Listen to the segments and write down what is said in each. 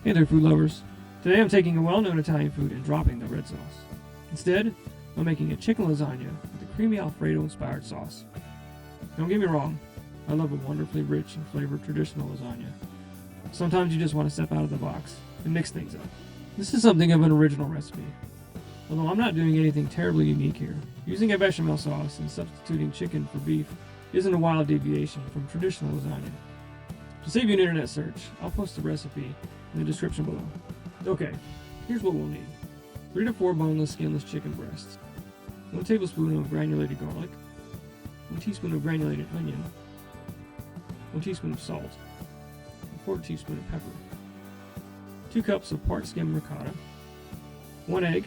Hey there, food lovers. Today I'm taking a well-known Italian food and dropping the red sauce. Instead, I'm making a chicken lasagna with a creamy Alfredo-inspired sauce. Don't get me wrong, I love a wonderfully rich and flavored traditional lasagna. Sometimes you just want to step out of the box and mix things up. This is something of an original recipe. Although I'm not doing anything terribly unique here, using a bechamel sauce and substituting chicken for beef isn't a wild deviation from traditional lasagna. To save you an internet search, I'll post the recipe in the description below. Okay, here's what we'll need. 3 to 4 boneless, skinless chicken breasts, 1 tablespoon of granulated garlic, 1 teaspoon of granulated onion, 1 teaspoon of salt, 1/4 teaspoon of pepper, 2 cups of part skim ricotta, 1 egg,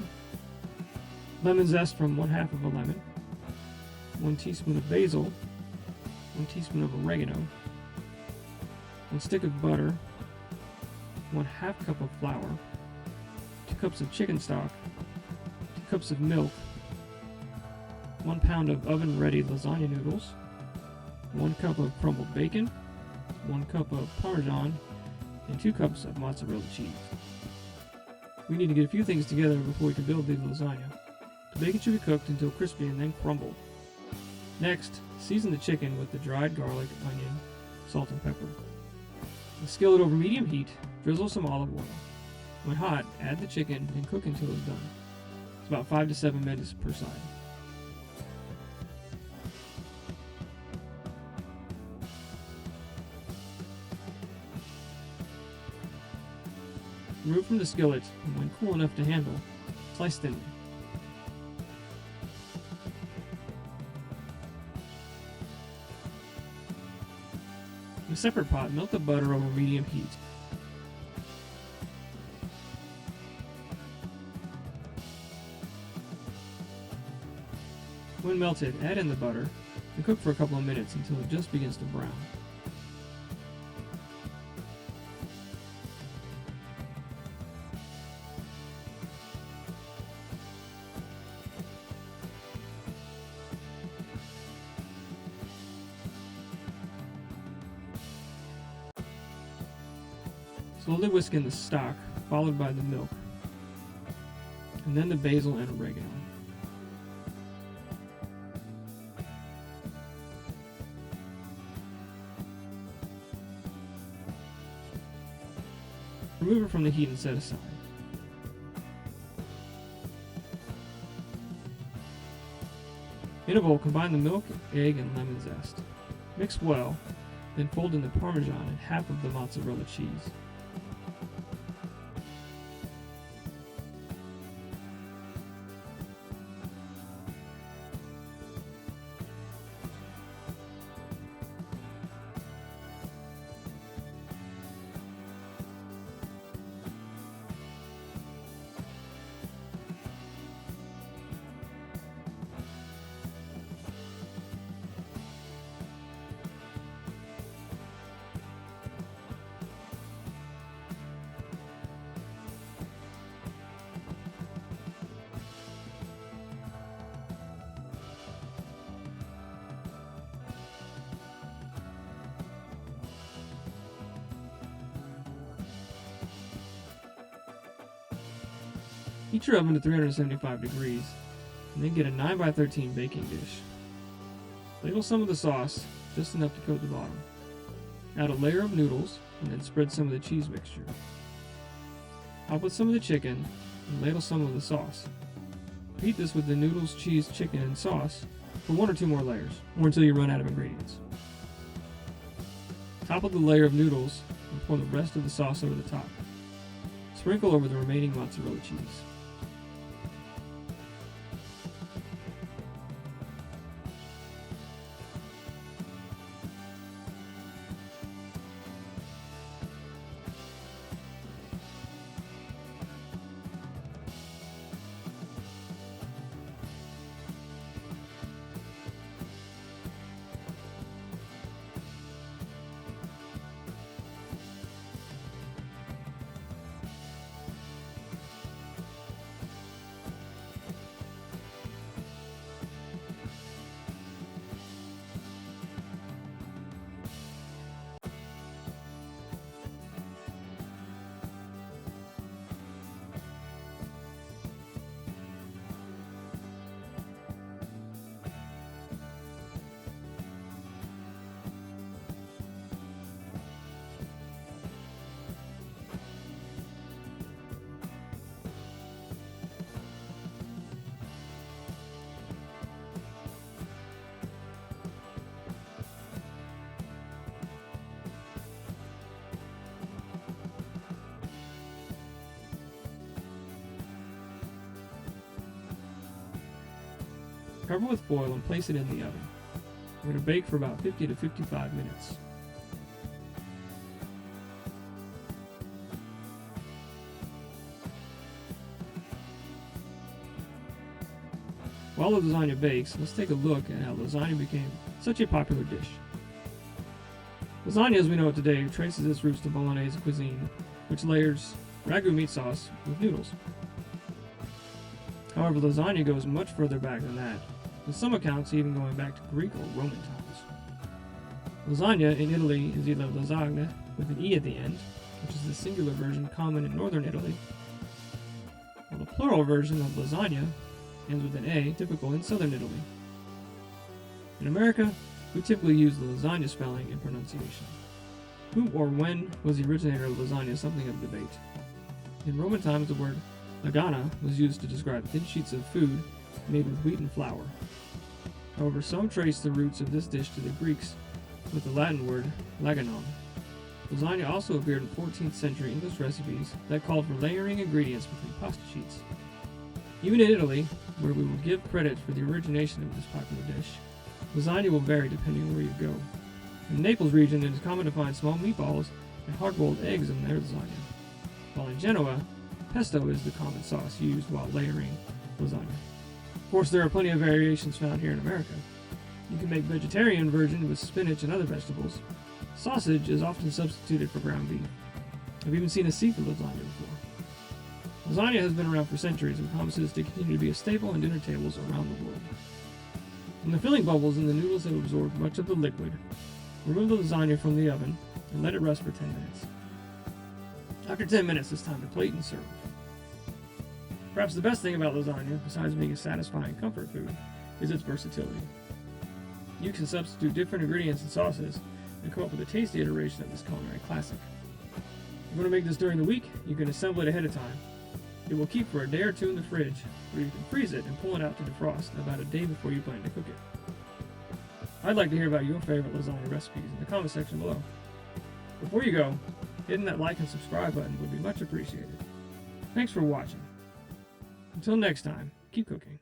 lemon zest from 1/2 of a lemon, 1 teaspoon of basil, 1 teaspoon of oregano, 1 stick of butter, 1/2 cup of flour, 2 cups of chicken stock, 2 cups of milk, 1 pound of oven-ready lasagna noodles, 1 cup of crumbled bacon, 1 cup of parmesan, and 2 cups of mozzarella cheese. We need to get a few things together before we can build the lasagna. The bacon should be cooked until crispy and then crumbled. Next, season the chicken with the dried garlic, onion, salt, and pepper. In a skillet over medium heat, drizzle some olive oil. When hot, add the chicken and cook until it's done. It's about 5 to 7 minutes per side. Remove from the skillet, and when cool enough to handle, slice thinly. In a separate pot, melt the butter over medium heat. When melted, add in the butter and cook for a couple of minutes until it just begins to brown. Slowly whisk in the stock, followed by the milk, and then the basil and oregano. Remove it from the heat and set aside. In a bowl, combine the milk, egg, and lemon zest. Mix well, then fold in the parmesan and half of the mozzarella cheese. Heat your oven to 375 degrees, and then get a 9 by 13 baking dish. Ladle some of the sauce, just enough to coat the bottom. Add a layer of noodles, and then spread some of the cheese mixture. Top with some of the chicken, and ladle some of the sauce. Repeat this with the noodles, cheese, chicken, and sauce for 1 or 2 more layers, or until you run out of ingredients. Top with the layer of noodles, and pour the rest of the sauce over the top. Sprinkle over the remaining mozzarella cheese. Cover with foil and place it in the oven. We're going to bake for about 50 to 55 minutes. While the lasagna bakes, let's take a look at how lasagna became such a popular dish. Lasagna as we know it today traces its roots to Bolognese cuisine, which layers ragu meat sauce with noodles. However, lasagna goes much further back than that, with some accounts even going back to Greek or Roman times. Lasagna in Italy is either lasagna with an E at the end, which is the singular version common in northern Italy, while the plural version of lasagna ends with an A, typical in southern Italy. In America, we typically use the lasagna spelling and pronunciation. Who or when was the originator of lasagna is something of debate. In Roman times, the word Lasagna was used to describe thin sheets of food made with wheat and flour. However, some trace the roots of this dish to the Greeks with the Latin word laganon. Lasagna also appeared in 14th century English recipes that called for layering ingredients between pasta sheets. Even in Italy, where we will give credit for the origination of this popular dish, lasagna will vary depending on where you go. In the Naples region, it is common to find small meatballs and hard-boiled eggs in their lasagna, while in Genoa, pesto is the common sauce used while layering lasagna. Of course, there are plenty of variations found here in America. You can make vegetarian version with spinach and other vegetables. Sausage is often substituted for ground beef. I've even seen a seafood lasagna before. Lasagna has been around for centuries and promises to continue to be a staple on dinner tables around the world. When the filling bubbles and the noodles have absorbed much of the liquid, remove the lasagna from the oven and let it rest for 10 minutes. After 10 minutes, it's time to plate and serve. Perhaps the best thing about lasagna, besides being a satisfying comfort food, is its versatility. You can substitute different ingredients and sauces and come up with a tasty iteration of this culinary classic. If you want to make this during the week, you can assemble it ahead of time. It will keep for a day or two in the fridge, where you can freeze it and pull it out to defrost about a day before you plan to cook it. I'd like to hear about your favorite lasagna recipes in the comment section below. Before you go, hitting that like and subscribe button would be much appreciated. Thanks for watching. Until next time, keep cooking.